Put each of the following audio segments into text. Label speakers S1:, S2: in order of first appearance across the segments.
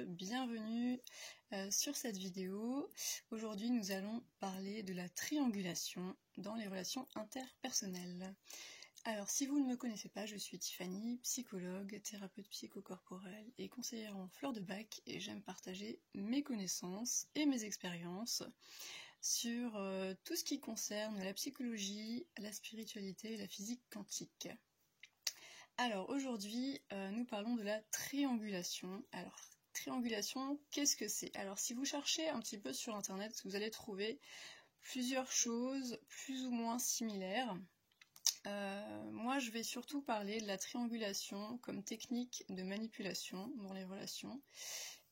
S1: bienvenue sur cette vidéo. Aujourd'hui nous allons parler de la triangulation dans les relations interpersonnelles. Alors si vous ne me connaissez pas, je suis Tiffany, psychologue, thérapeute psychocorporelle et conseillère en fleurs de bac et j'aime partager mes connaissances et mes expériences sur tout ce qui concerne la psychologie, la spiritualité et la physique quantique. Alors aujourd'hui, nous parlons de la triangulation. Alors, triangulation, qu'est-ce que c'est? Alors, si vous cherchez un petit peu sur internet, vous allez trouver plusieurs choses plus ou moins similaires. Moi, je vais surtout parler de la triangulation comme technique de manipulation dans les relations.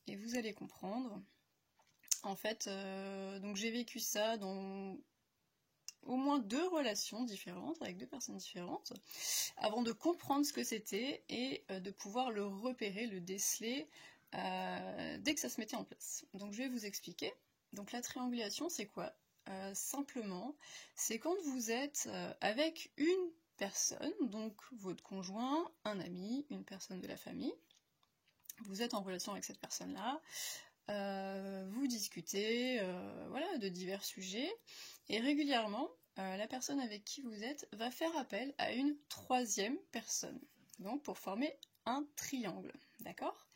S1: Et vous allez comprendre. En fait, donc j'ai vécu ça dans au moins 2 relations différentes, avec 2 personnes différentes, avant de comprendre ce que c'était et de pouvoir le repérer, le déceler dès que ça se mettait en place. Donc je vais vous expliquer. Donc la triangulation, c'est quoi? Simplement, c'est quand vous êtes avec une personne, donc votre conjoint, un ami, une personne de la famille, vous êtes en relation avec cette personne-là, vous discutez voilà, de divers sujets, et régulièrement, la personne avec qui vous êtes va faire appel à une 3e personne, donc pour former un triangle, d'accord?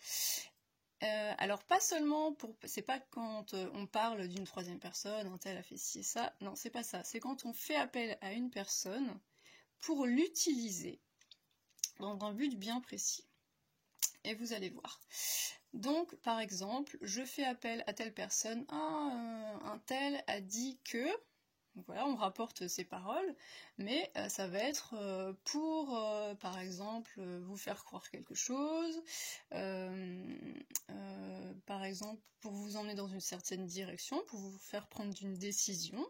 S1: Alors pas seulement pour, c'est pas quand on parle d'une 3e personne, un tel a fait ci et ça, non c'est pas ça, c'est quand on fait appel à une personne pour l'utiliser dans un but bien précis. Et vous allez voir. Donc, par exemple, je fais appel à telle personne, un tel a dit que, donc voilà, on rapporte ces paroles, mais ça va être pour, par exemple, vous faire croire quelque chose, par exemple, pour vous emmener dans une certaine direction, pour vous faire prendre une décision.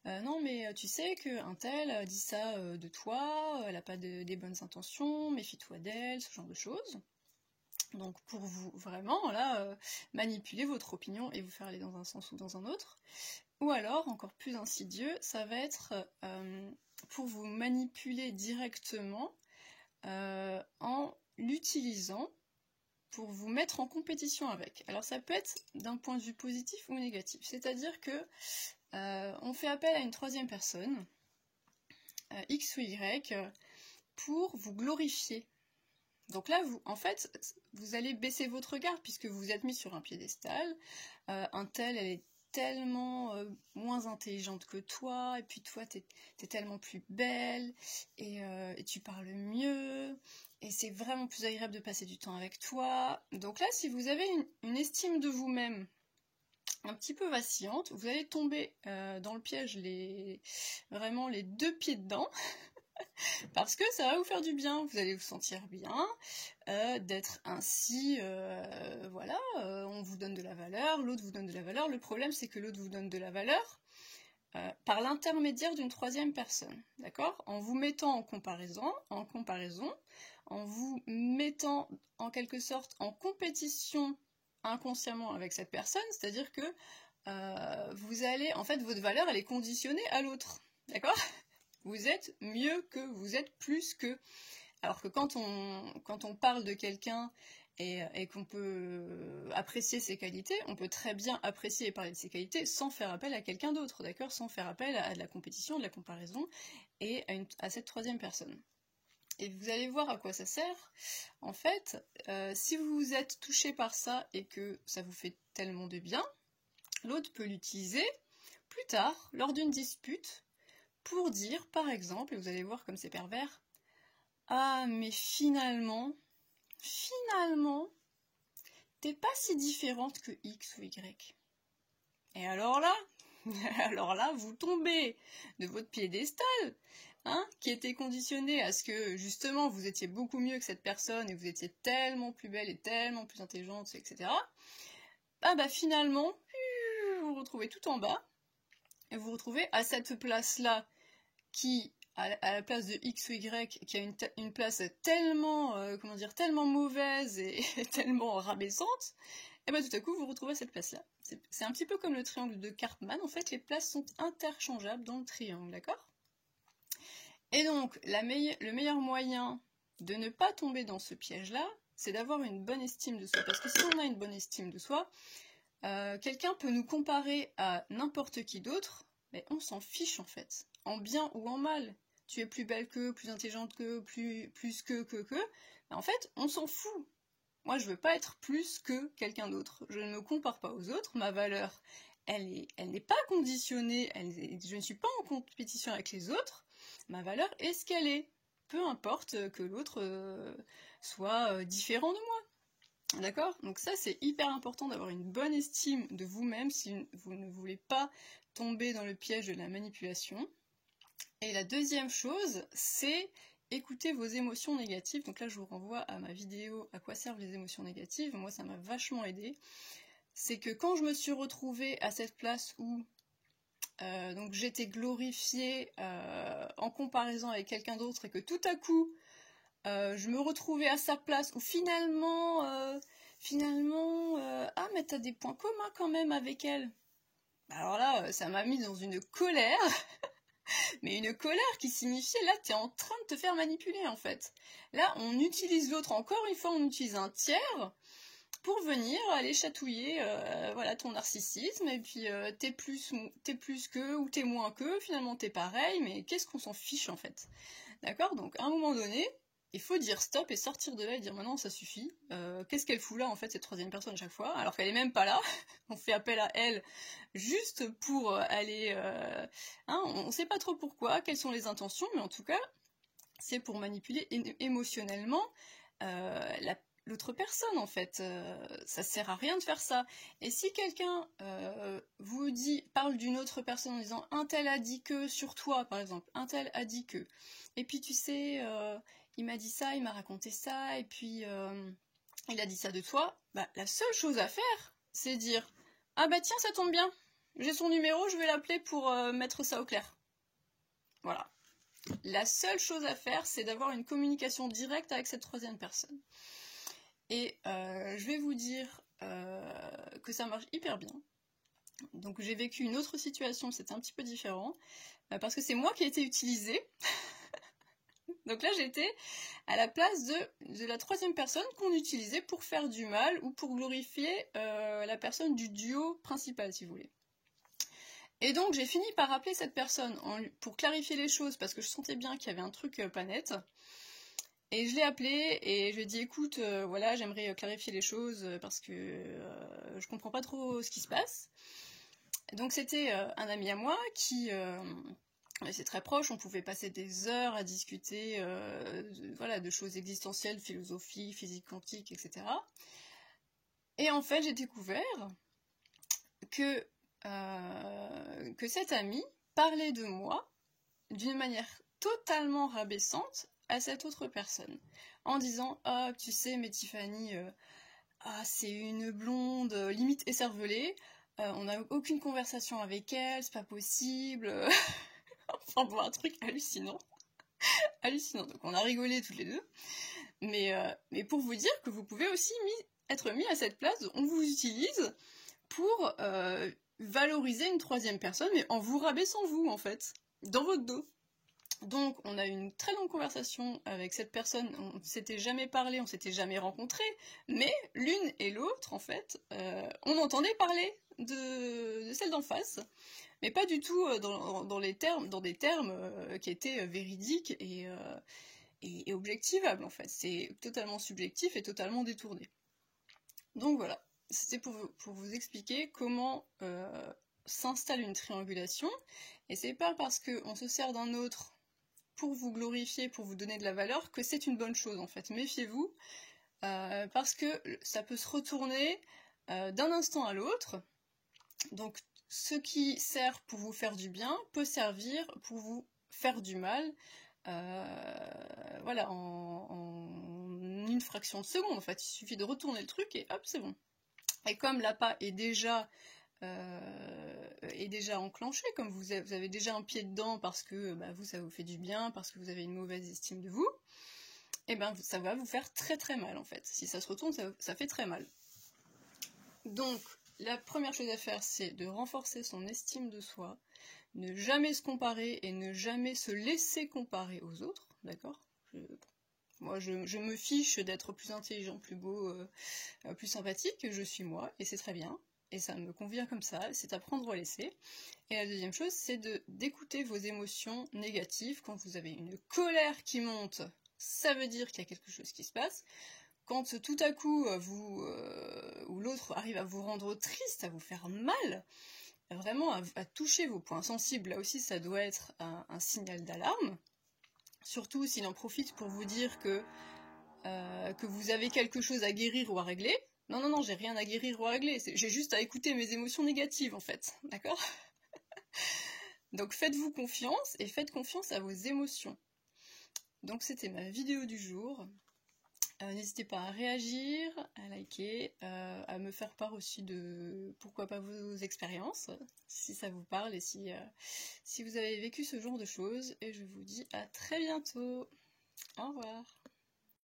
S1: Non mais tu sais qu'un tel dit ça de toi, elle n'a pas des bonnes intentions, méfie-toi d'elle, ce genre de choses. Donc pour vous vraiment là manipuler votre opinion et vous faire aller dans un sens ou dans un autre. Ou alors, encore plus insidieux, ça va être pour vous manipuler directement en l'utilisant pour vous mettre en compétition avec. Alors ça peut être d'un point de vue positif ou négatif. C'est-à-dire que on fait appel à une 3e personne, X ou Y, pour vous glorifier. Donc là, en fait, vous allez baisser votre regard puisque vous vous êtes mis sur un piédestal. Un tel, elle est tellement moins intelligente que toi, et puis toi, t'es tellement plus belle, et tu parles mieux, et c'est vraiment plus agréable de passer du temps avec toi. Donc là, si vous avez une estime de vous-même un petit peu vacillante, vous allez tomber dans le piège vraiment les 2 pieds dedans. Parce que ça va vous faire du bien, vous allez vous sentir bien, d'être ainsi, voilà, on vous donne de la valeur, l'autre vous donne de la valeur. Le problème c'est que l'autre vous donne de la valeur par l'intermédiaire d'une 3e personne, d'accord? En vous mettant en comparaison, en vous mettant en quelque sorte en compétition inconsciemment avec cette personne, c'est-à-dire que vous allez, en fait votre valeur elle est conditionnée à l'autre, d'accord? Vous êtes mieux que, vous êtes plus que. Alors que quand on parle de quelqu'un et qu'on peut apprécier ses qualités, on peut très bien apprécier et parler de ses qualités sans faire appel à quelqu'un d'autre, d'accord? Sans faire appel à de la compétition, de la comparaison et à cette 3e personne. Et vous allez voir à quoi ça sert. En fait, si vous êtes touché par ça et que ça vous fait tellement de bien, l'autre peut l'utiliser plus tard, lors d'une dispute, pour dire, par exemple, et vous allez voir comme c'est pervers, ah mais finalement, t'es pas si différente que X ou Y. Et alors là, vous tombez de votre piédestal, hein, qui était conditionné à ce que, justement, vous étiez beaucoup mieux que cette personne, et vous étiez tellement plus belle et tellement plus intelligente, etc. Bah finalement, vous vous retrouvez tout en bas, et vous vous retrouvez à cette place-là, qui, à la place de X ou Y, qui a une place tellement, comment dire, tellement mauvaise et tellement rabaissante, et bah tout à coup vous vous retrouvez à cette place-là. C'est un petit peu comme le triangle de Karpman, en fait les places sont interchangeables dans le triangle, d'accord? Et donc, le meilleur moyen de ne pas tomber dans ce piège-là, c'est d'avoir une bonne estime de soi. Parce que si on a une bonne estime de soi, quelqu'un peut nous comparer à n'importe qui d'autre, mais on s'en fiche en fait, en bien ou en mal. Tu es plus belle que, plus intelligente que, plus que. En fait, on s'en fout. Moi, je veux pas être plus que quelqu'un d'autre. Je ne me compare pas aux autres. Ma valeur, elle n'est pas conditionnée. Je ne suis pas en compétition avec les autres. Ma valeur est ce qu'elle est. Peu importe que l'autre soit différent de moi. D'accord? Donc ça, c'est hyper important d'avoir une bonne estime de vous-même si vous ne voulez pas tomber dans le piège de la manipulation. Et la deuxième chose, c'est écouter vos émotions négatives. Donc là, je vous renvoie à ma vidéo « À quoi servent les émotions négatives ?» Moi, ça m'a vachement aidé. C'est que quand je me suis retrouvée à cette place où donc j'étais glorifiée en comparaison avec quelqu'un d'autre et que tout à coup, je me retrouvais à sa place où finalement, ah mais t'as des points communs quand même avec elle. Alors là, ça m'a mis dans une colère. Mais une colère qui signifiait, là, t'es en train de te faire manipuler, en fait. Là, on utilise l'autre, encore une fois, on utilise un tiers pour venir aller chatouiller voilà, ton narcissisme, et puis t'es plus que, ou t'es moins que, finalement t'es pareil, mais qu'est-ce qu'on s'en fiche, en fait. D'accord? Donc, à un moment donné, il faut dire stop et sortir de là et dire maintenant ça suffit. Qu'est-ce qu'elle fout là en fait cette troisième personne à chaque fois alors qu'elle est même pas là. On fait appel à elle juste pour aller. On sait pas trop pourquoi, quelles sont les intentions, mais en tout cas c'est pour manipuler émotionnellement l'autre personne en fait. Ça sert à rien de faire ça. Et si quelqu'un vous parle d'une autre personne en disant un tel a dit que sur toi par exemple, un tel a dit que, et puis tu sais il m'a dit ça, il m'a raconté ça, et puis il a dit ça de toi, bah la seule chose à faire, c'est dire ah bah tiens ça tombe bien, j'ai son numéro, je vais l'appeler pour mettre ça au clair. Voilà. La seule chose à faire, c'est d'avoir une communication directe avec cette troisième personne. Et je vais vous dire que ça marche hyper bien. Donc j'ai vécu une autre situation, c'était un petit peu différent, parce que c'est moi qui ai été utilisée. Donc là j'étais à la place de la troisième personne qu'on utilisait pour faire du mal ou pour glorifier la personne du duo principal, si vous voulez. Et donc j'ai fini par appeler cette personne pour clarifier les choses parce que je sentais bien qu'il y avait un truc pas net. Et je l'ai appelé et je lui ai dit écoute, voilà, j'aimerais clarifier les choses parce que je comprends pas trop ce qui se passe. Donc c'était un ami à moi qui... c'est très proche, on pouvait passer des heures à discuter de choses existentielles, philosophie, physique quantique, etc. Et en fait, j'ai découvert que cet ami parlait de moi d'une manière totalement rabaissante à cette autre personne, en disant « Ah, tu sais, mais Tiffany, c'est une blonde limite écervelée, on n'a aucune conversation avec elle, c'est pas possible... » Enfin bon, un truc hallucinant. Hallucinant. Donc on a rigolé toutes les deux. Mais pour vous dire que vous pouvez aussi être mis à cette place, on vous utilise pour valoriser une troisième personne, mais en vous rabaissant vous, en fait, dans votre dos. Donc on a eu une très longue conversation avec cette personne, on ne s'était jamais parlé, on ne s'était jamais rencontré, mais l'une et l'autre, en fait, on entendait parler de celle d'en face, mais pas du tout dans des termes qui étaient véridiques et objectivables, en fait. C'est totalement subjectif et totalement détourné. Donc voilà, c'était pour vous expliquer comment s'installe une triangulation, et c'est pas parce qu'on se sert d'un autre pour vous glorifier, pour vous donner de la valeur, que c'est une bonne chose en fait. Méfiez-vous, parce que ça peut se retourner d'un instant à l'autre. Donc ce qui sert pour vous faire du bien peut servir pour vous faire du mal, voilà, en une fraction de seconde en fait. Il suffit de retourner le truc et hop, c'est bon. Et comme l'appât est déjà enclenché, comme vous avez déjà un pied dedans parce que vous, ça vous fait du bien, parce que vous avez une mauvaise estime de vous, et ça va vous faire très très mal en fait. Si ça se retourne, ça fait très mal. Donc, la première chose à faire, c'est de renforcer son estime de soi, ne jamais se comparer et ne jamais se laisser comparer aux autres, d'accord ? Moi, je me fiche d'être plus intelligent, plus beau, plus sympathique, je suis moi, et c'est très bien. Et ça me convient comme ça, c'est à prendre ou à laisser. Et la deuxième chose, c'est d'écouter vos émotions négatives. Quand vous avez une colère qui monte, ça veut dire qu'il y a quelque chose qui se passe. Quand tout à coup, ou l'autre arrive à vous rendre triste, à vous faire mal, vraiment à toucher vos points sensibles, là aussi ça doit être un signal d'alarme. Surtout s'il en profite pour vous dire que vous avez quelque chose à guérir ou à régler. Non, non, non, j'ai rien à guérir ou à régler, j'ai juste à écouter mes émotions négatives en fait, d'accord? Donc faites-vous confiance et faites confiance à vos émotions. Donc c'était ma vidéo du jour. N'hésitez pas à réagir, à liker, à me faire part aussi de pourquoi pas vos expériences, si ça vous parle et si vous avez vécu ce genre de choses. Et je vous dis à très bientôt. Au revoir.